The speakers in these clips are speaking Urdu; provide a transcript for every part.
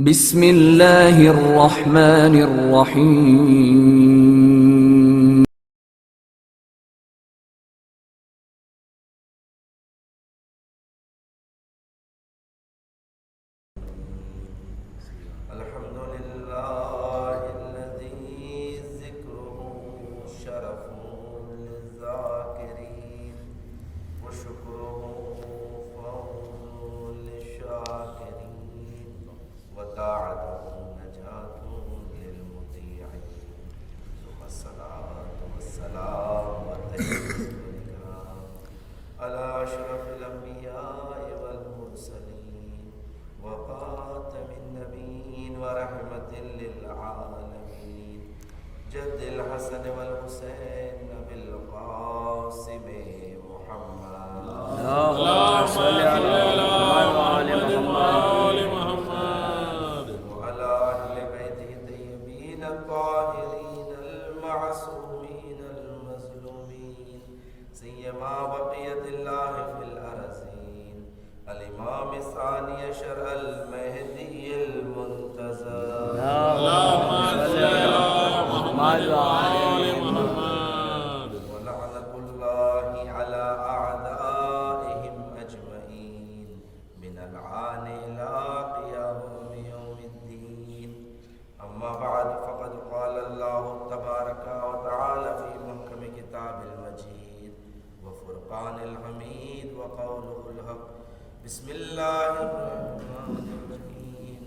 بسم اللہ الرحمن الرحیم جد الحسن والحسين بالقاسم محمد اللهم صل على آل محمد وعلى أهل بيته الطيبين الطاهرين المعصومين المظلومين سيما بقية الله في الأرضين الإمام الثاني عشر المهدي المنتظر اللهم صل على محمد وآل محمد ولعنة الله على أعدائهم أجمعين من العان إلى قيام يوم الدين أما بعد فقد قال الله تبارك وتعالى في محكم كتاب المجيد وفرقان الحميد وقوله الحق بسم الله الرحمن الرحيم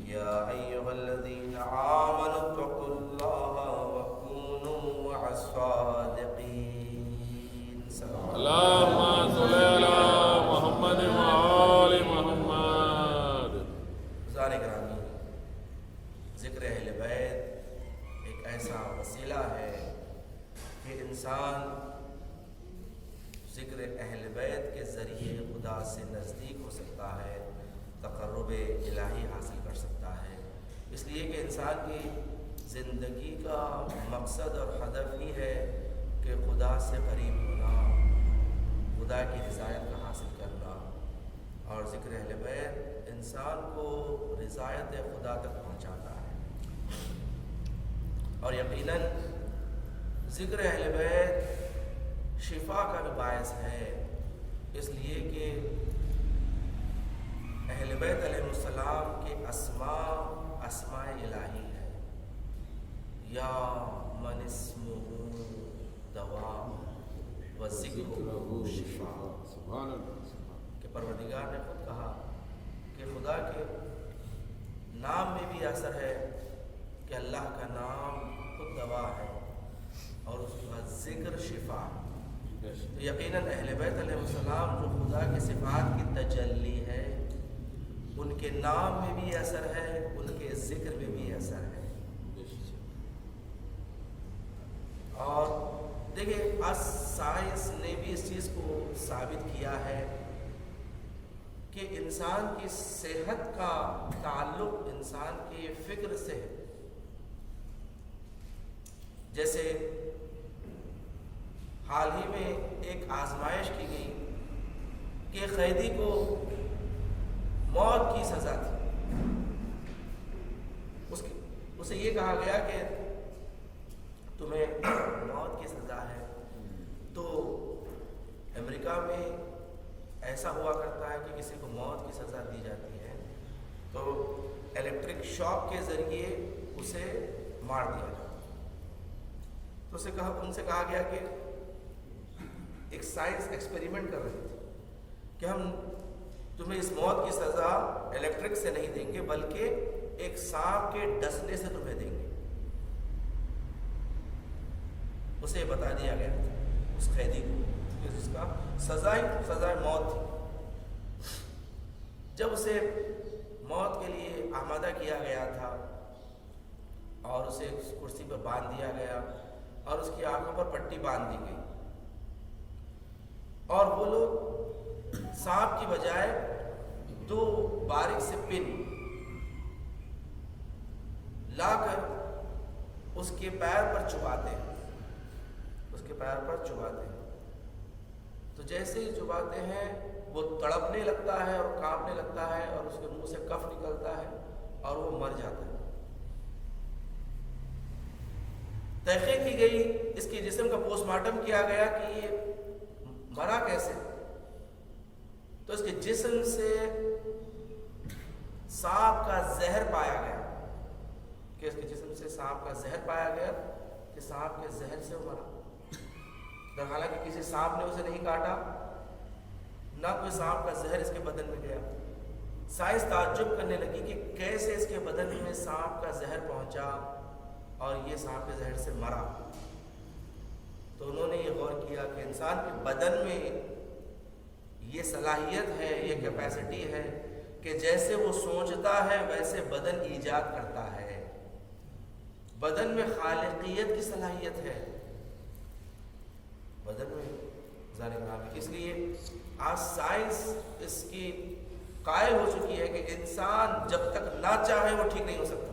يا أيها الذين آمنوا اتقوا الله وكونوا مع الصادقين اللهم صل على محمد وآل محمد بزرگان گرامی، ذکر اہل بیت ایک ایسا وسیلہ ہے کہ انسان ذکر اہل بیت کے ذریعے خدا سے نزدیک ہو سکتا ہے، تقرب الہی حاصل کر سکتا ہے۔ اس لیے کہ انسان کی زندگی کا مقصد اور ہدف ہی ہے کہ خدا سے قریب ہونا، خدا کی رضایت کا حاصل کرنا، اور ذکر اہل بیت انسان کو رضایت خدا تک پہنچاتا ہے۔ اور یقیناً ذکر اہل بیت شفا کا بھی باعث ہے، اس لیے کہ اہل بیت علیہ السلام کے اسماء الہی ہے۔ یا من اسمہ دوا و ذکرہ شفا، کہ پروردگار نے خود کہا کہ خدا کے نام میں بھی اثر ہے کہ اللہ کا نام خود دوا ہے اور اس کا ذکر شفا ہے۔ تو یقیناً اہل بیت علیہ السلام جو خدا کے صفات کی تجلی ہے، ان کے نام میں بھی اثر ہے، ان کے ذکر میں بھی اثر ہے۔ اور دیکھیں سائنس نے بھی اس چیز کو ثابت کیا ہے کہ انسان کی صحت کا تعلق انسان کی فکر سے ہے۔ جیسے حال ہی میں ایک آزمائش کی گئی کہ قیدی کو موت کی سزا تھی، اسے یہ کہا گیا کہ تمہیں موت کی سزا ہے۔ تو امریکہ میں ایسا ہوا کرتا ہے کہ کسی کو موت کی سزا دی جاتی ہے تو الیکٹرک شاک کے ذریعے اسے مار دیا جاتا ہے۔ تو ان سے کہا گیا کہ ایک سائنس ایکسپیریمنٹ کر رہی تھی کہ ہم تمہیں اس موت کی سزا الیکٹرک سے نہیں دیں گے بلکہ ایک سانپ کے ڈسنے سے تمہیں دیں گے۔ اسے بتا دیا گیا اس قیدی کو کہ اس کا سزائے موت تھی۔ جب اسے موت کے لیے آمادہ کیا گیا تھا اور اسے کرسی پر باندھ دیا گیا اور اس کی آنکھوں پر پٹی باندھ دی گئی، اور وہ لوگ سانپ کی بجائے 2 باریک سے پن لا کر اس کے پیر پر چبھاتے ہیں، تو جیسے ہی چبھاتے ہیں وہ تڑپنے لگتا ہے اور کانپنے لگتا ہے اور اس کے منہ سے کف نکلتا ہے اور وہ مر جاتا ہے۔ تحقیق کی گئی، اس کے جسم کا پوسٹ مارٹم کیا گیا کہ یہ مرا کیسے، تو اس کے جسم سے سانپ کا زہر پایا گیا، کہ اس کے جسم سے سانپ کا زہر پایا گیا، کہ سانپ کے زہر سے وہ مرا۔ حالانکہ کسی سانپ نے اسے نہیں کاٹا، نہ کوئی سانپ کا زہر اس کے بدن میں گیا۔ سائنس تعجب کرنے لگی کہ کیسے اس کے بدن میں سانپ کا زہر پہنچا اور یہ سانپ کے زہر سے مرا۔ تو انہوں نے یہ غور کیا کہ انسان کے بدن میں یہ صلاحیت ہے، یہ کیپیسٹی ہے کہ جیسے وہ سوچتا ہے ویسے بدن ایجاد کرتا ہے۔ بدن میں خالقیت کی صلاحیت ہے بدن میں ذالک، اس لیے آج سائنس اس کی قائل ہو چکی ہے کہ انسان جب تک نہ چاہے وہ ٹھیک نہیں ہو سکتا۔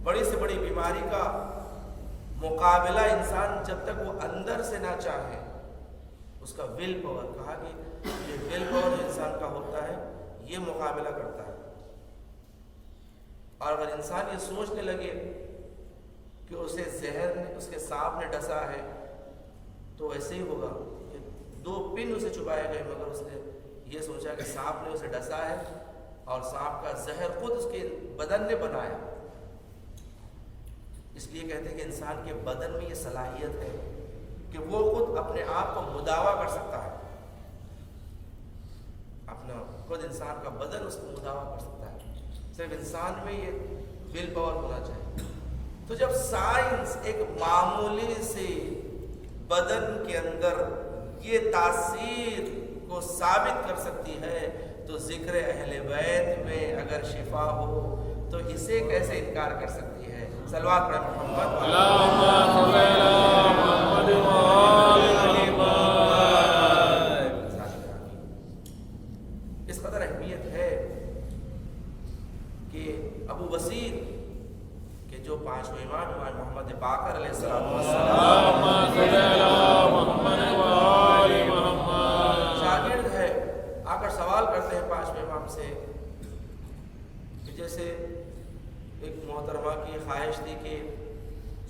بڑی سے بڑی بیماری کا مقابلہ انسان جب تک وہ اندر سے نہ چاہے، اس کا ول پاور، کہا کہ یہ ول پاور جو انسان کا ہوتا ہے یہ مقابلہ کرتا ہے۔ اور اگر انسان یہ سوچنے لگے کہ اسے زہر نے، اس کے سانپ نے ڈسا ہے، تو ایسے ہی ہوگا کہ 2 پن اسے چبائے گئے، مگر اس نے یہ سوچا کہ سانپ نے اسے ڈسا ہے اور سانپ کا زہر خود اس کے بدن نے بنایا۔ اس لیے کہتے ہیں کہ انسان کے بدن میں یہ صلاحیت ہے کہ وہ خود اپنے آپ کو مداوا کر سکتا ہے، اپنا خود انسان کا بدن اس کو مداوا کر سکتا ہے، صرف انسان میں یہ ول پاور ہونا چاہیے۔ تو جب سائنس ایک معمولی سے بدن کے اندر یہ تاثیر کو ثابت کر سکتی ہے، تو ذکر اہل بیت میں اگر شفا ہو تو اسے کیسے انکار کر سکتی ہے؟ صلوات پڑھیں محمد اللہم صلی علی محمد وآل محمد۔ اس قدر اہمیت ہے کہ ابو بصیر کہ جو 5 امام محمد باقر علیہ السلام اللہم صلی علی محمد وآل محمد، شاگرد ہے، آ کر سوال کرتے ہیں 5 امام سے کہ جیسے ایک محترمہ کی خواہش تھی کہ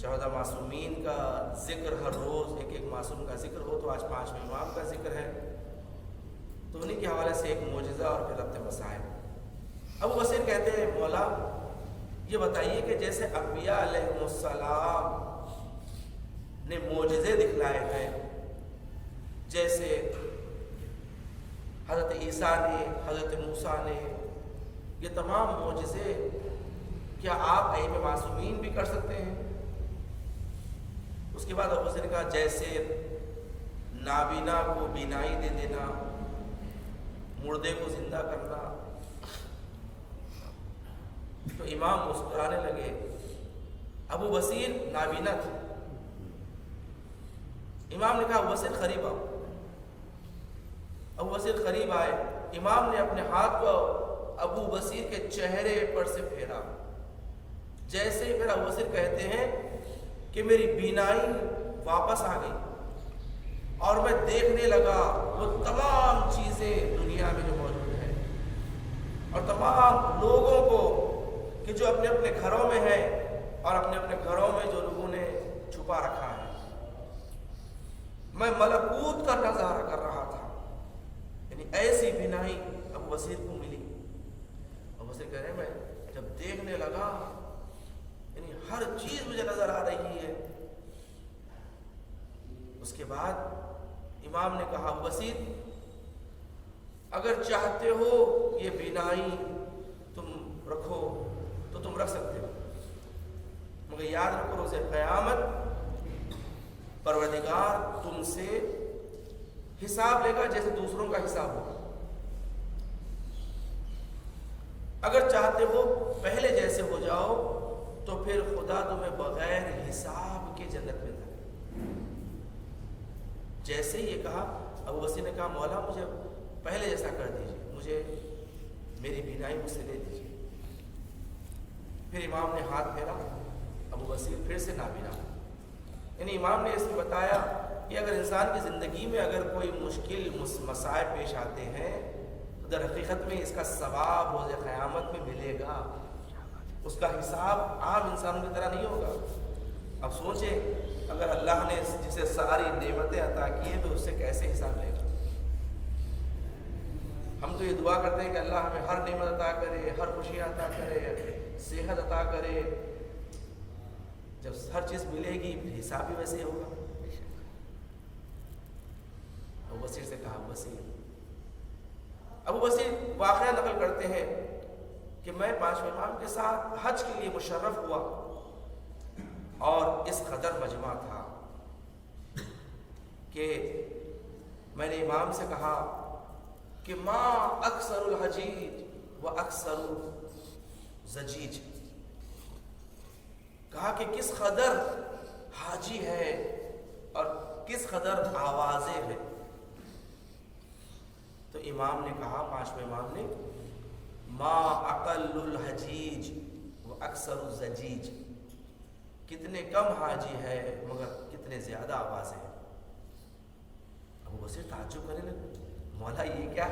14 معصومین کا ذکر ہر روز ایک معصوم کا ذکر ہو، تو آج 5 امام کا ذکر ہے، تو انہی کے حوالے سے ایک معجزہ اور پھر ربط مسائل۔ ابو بصیر کہتے ہیں مولا یہ بتائیے کہ جیسے انبیاء علیہ السلام نے معجزے دکھلائے ہیں، جیسے حضرت عیسیٰ نے، حضرت موسیٰ نے، یہ تمام معجزے کیا آپ ائمہ معصومین بھی کر سکتے ہیں؟ اس کے بعد ابو بصیر نے کہا جیسے نابینا کو بینائی دے دینا، مردے کو زندہ کرنا۔ تو امام مسکرانے لگے۔ ابو بصیر نابینا تھے، امام نے کہا ابو بصیر قریب آؤ۔ ابو بصیر قریب آئے، امام نے اپنے ہاتھ کو ابو بصیر کے چہرے پر سے پھیرا، جیسے ہی پھر ابو بصیر کہتے ہیں کہ میری بینائی واپس آ گئی اور میں دیکھنے لگا وہ تمام چیزیں دنیا میں جو موجود ہیں اور تمام لوگوں کو کہ جو اپنے اپنے گھروں میں ہیں اور اپنے اپنے گھروں میں جو لوگوں نے چھپا رکھا ہے۔ میں ملکوت کا نظارہ کر رہا تھا، یعنی ایسی بینائی ابو بصیر کو ملی۔ ابو بصیر کہہ رہے ہیں میں جب دیکھنے لگا یعنی ہر چیز مجھے نظر آ رہی ہے۔ اس کے بعد امام نے کہا ابو بصیر اگر چاہتے ہو یہ بینائی تم رکھو تو تم رکھ سکتے ہو، مگر یاد رکھو روز قیامت پروردگار تم سے حساب لے گا جیسے دوسروں کا حساب ہوگا۔ اگر چاہتے ہو پہلے جیسے ہو جاؤ تو پھر خدا تمہیں بغیر حساب کے جنت میں دے۔ جیسے یہ کہا ابو بصیر نے کہا مولا مجھے پہلے جیسا کر دیجیے، مجھے میری بینائی مجھ سے لے دیجیے۔ پھر امام نے ہاتھ پھیرا، ابو بصیر پھر سے نابینا۔ یعنی امام نے اس میں بتایا کہ اگر انسان کی زندگی میں اگر کوئی مشکل مسائل پیش آتے ہیں تو در حقیقت میں اس کا ثواب روز قیامت میں ملے گا، اس کا حساب عام انسانوں کی طرح نہیں ہوگا۔ اب سوچیں اگر اللہ نے جسے ساری نعمتیں عطا کی ہیں تو اس سے کیسے حساب لے گا؟ ہم تو یہ دعا کرتے ہیں کہ اللہ ہمیں ہر نعمت عطا کرے، ہر خوشی عطا کرے، صحت عطا کرے۔ جب ہر چیز ملے گی حساب بھی ویسے ہی ہوگا۔ ابو بصیر سے کہا ابو بصیر واقعہ نقل کرتے ہیں کہ میں 5ویں امام کے ساتھ حج کے لیے مشرف ہوا اور اس قدر مجمع تھا کہ میں نے امام سے کہا کہ ما اکثر الحجیج و اکثر الزجیج، کہا کہ کس قدر حاجی ہے اور کس قدر آوازیں ہیں۔ تو امام نے کہا، 5ویں امام نے، ما اقل الحجیج و اکثر الزجیج، کتنے کم حاجی ہے مگر کتنے زیادہ آوازیں ہیں۔ ابو بصیر تعجب کرنے لگے، مولا یہ کیا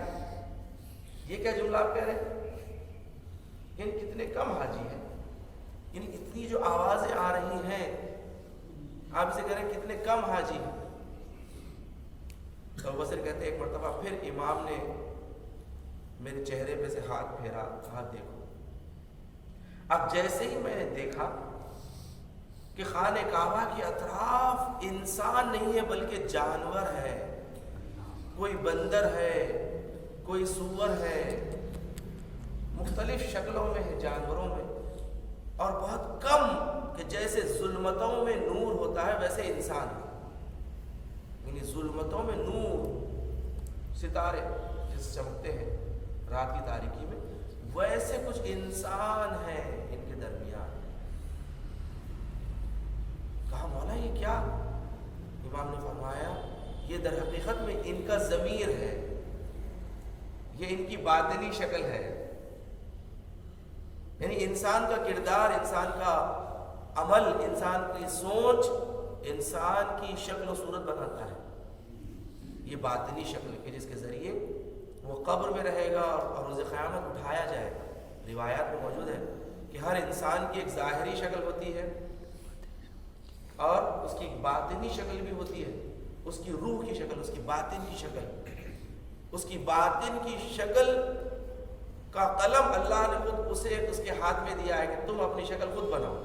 جملہ آپ کہہ رہے ہیں؟ یعنی کتنے کم حاجی ہیں، یعنی اتنی جو آوازیں آ رہی ہیں، آپ اسے کہہ رہے ہیں کتنے کم حاجی ہیں۔ تو ابو بصیر کہتے ہیں ایک مرتبہ پھر امام نے میرے چہرے پہ سے ہاتھ پھیرا، کہا دیکھو۔ اب جیسے ہی میں نے دیکھا کہ خانہ کعبہ کے اطراف انسان نہیں ہے بلکہ جانور ہے، کوئی بندر ہے، کوئی سور ہے، مختلف شکلوں میں ہے جانوروں میں، اور بہت کم کہ جیسے ظلمتوں میں نور ہوتا ہے ویسے انسان ہے، یعنی ظلمتوں میں نور، ستارے جس چمکتے ہیں رات کی تاریکی میں، ویسے کچھ انسان ہیں ان کے درمیان۔ کہا مولا یہ کیا؟ امام نے فرمایا یہ در حقیقت میں ان کا ضمیر ہے، یہ ان کی باطنی شکل ہے، یعنی انسان کا کردار، انسان کا عمل، انسان کی سوچ انسان کی شکل و صورت بناتا ہے۔ یہ باطنی شکل ہے جس کے ذریعے وہ قبر میں رہے گا اور روز قیامت اٹھایا جائے گا۔ روایات میں موجود ہے کہ ہر انسان کی ایک ظاہری شکل ہوتی ہے اور اس کی باطنی شکل بھی ہوتی ہے، اس کی روح کی شکل، اس کی باطن کی شکل۔ اس کی باطن کی شکل کا قلم اللہ نے خود اسے اس کے ہاتھ میں دیا ہے کہ تم اپنی شکل خود بناؤ۔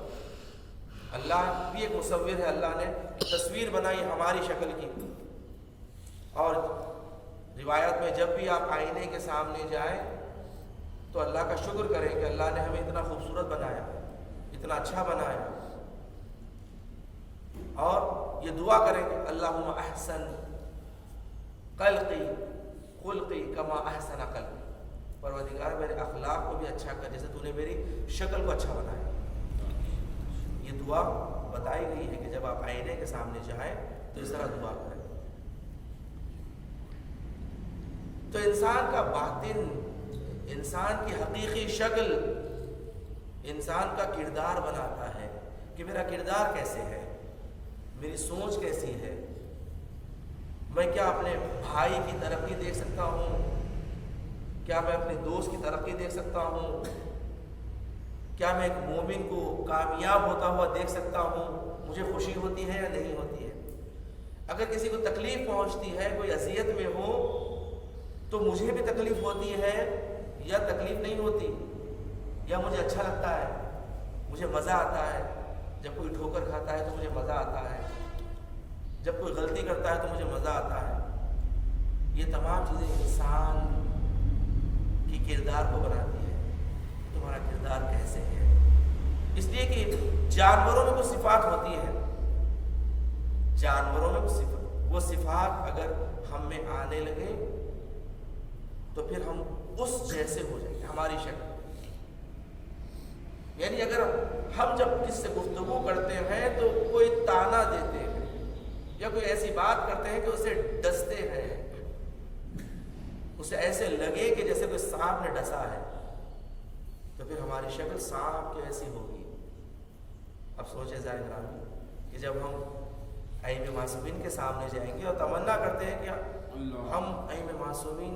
اللہ بھی ایک مصور ہے، اللہ نے تصویر بنائی ہماری شکل کی۔ اور روایت میں جب بھی آپ آئینے کے سامنے جائیں تو اللہ کا شکر کریں کہ اللہ نے ہمیں اتنا خوبصورت بنایا، اتنا اچھا بنایا، اور یہ دعا کریں کہ اللہم احسن خلقی خلقی کما احسن قلبی، پروردگار میرے اخلاق کو بھی اچھا کر جیسے تو نے میری شکل کو اچھا بنایا۔ یہ دعا بتائی گئی ہے کہ جب آپ آئینے کے سامنے جائیں تو اس طرح دعا کریں۔ تو انسان کا باطن، انسان کی حقیقی شکل انسان کا کردار بناتا ہے کہ میرا کردار کیسے ہے، میری سوچ کیسی ہے، میں کیا اپنے بھائی کی ترقی دیکھ سکتا ہوں، کیا میں اپنے دوست کی ترقی دیکھ سکتا ہوں، کیا میں ایک مومن کو کامیاب ہوتا ہوا دیکھ سکتا ہوں، مجھے خوشی ہوتی ہے یا نہیں ہوتی ہے۔ اگر کسی کو تکلیف پہنچتی ہے، کوئی اذیت میں ہو تو مجھے بھی تکلیف ہوتی ہے یا تکلیف نہیں ہوتی، یا مجھے اچھا لگتا ہے، مجھے مزہ آتا ہے، جب کوئی ٹھوکر کھاتا ہے تو مجھے مزہ آتا ہے، جب کوئی غلطی کرتا ہے تو مجھے مزہ آتا ہے۔ یہ تمام چیزیں انسان کی کردار کو بناتی ہے۔ تمہارا کردار کیسے ہے؟ اس لیے کہ جانوروں میں کچھ صفات ہوتی ہے، جانوروں میں وہ صفات اگر ہم میں آنے لگے تو پھر ہم اس جیسے ہو جائیں گے، ہماری شکل۔ یعنی اگر ہم جب کس سے گفتگو کرتے ہیں تو کوئی تانا دیتے ہیں یا کوئی ایسی بات کرتے ہیں کہ اسے ڈستے ہیں، اسے ایسے لگے کہ جیسے کوئی سانپ نے ڈسا ہے، تو پھر ہماری شکل سانپ کی ایسی ہوگی۔ اب سوچے ذرا گرامی کہ جب ہم ائمہ معصومین کے سامنے جائیں گے اور تمنا کرتے ہیں کہ ہم ائمہ معصومین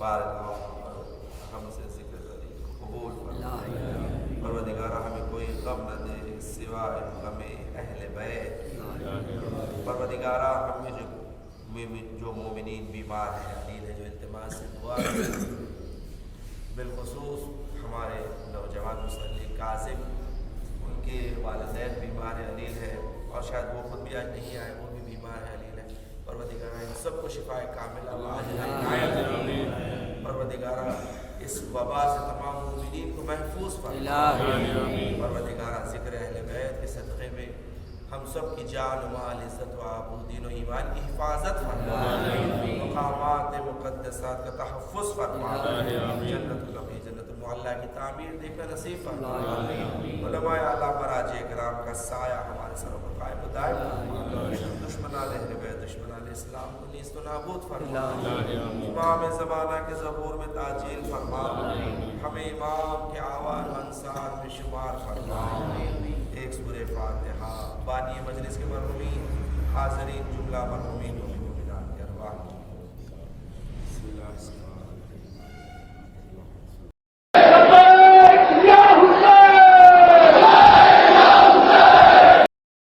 بارگاہ پر ہم سے ذکر علی کو قبول فرما پروردگارہ ہمیں کوئی غم نہ دے سوائے غم اہل بیت پروردگارہ ہمیں جو مومنین بیمار ہیں علیل ہے جو التماس سے دعا کریں بالخصوص ہمارے نوجوان مصلی کاظم ان کے والدین بیمار ہیں علیل ہے اور شاید وہ خود بھی آج نہیں آئے وہ بھی بیمار ہے علیل ہے پروردگارہ ان سب کو شفائے کاملہ پروردگارہ اس وبا سے تمام مومنین کو محفوظ فرما پروردگارہ ذکر اہل بیت کے صدقے میں ہم سب کی جان و مال عزت و آبرو دین و ایمان کی حفاظت فرما مقامات مقدسات کا تحفظ فرما جنت البقیع جنت المعلیٰ کی تعمیر دیکھنا نصیب فرما علماء اعلیٰ مراجع کرام کا سایہ ہمارے سروں پر قائم و دائم فرما دشمنان اہل بیت دشمنان اسلام کو نیست و نابود فرما امام زمانہ کے ظہور میں تعجیل فرما ہمیں امام کے آوان و انصار میں شمار فرما ایک سورہ فاتحہ بانی مجلس کے مرحومین حاضرین جملہ مرحوم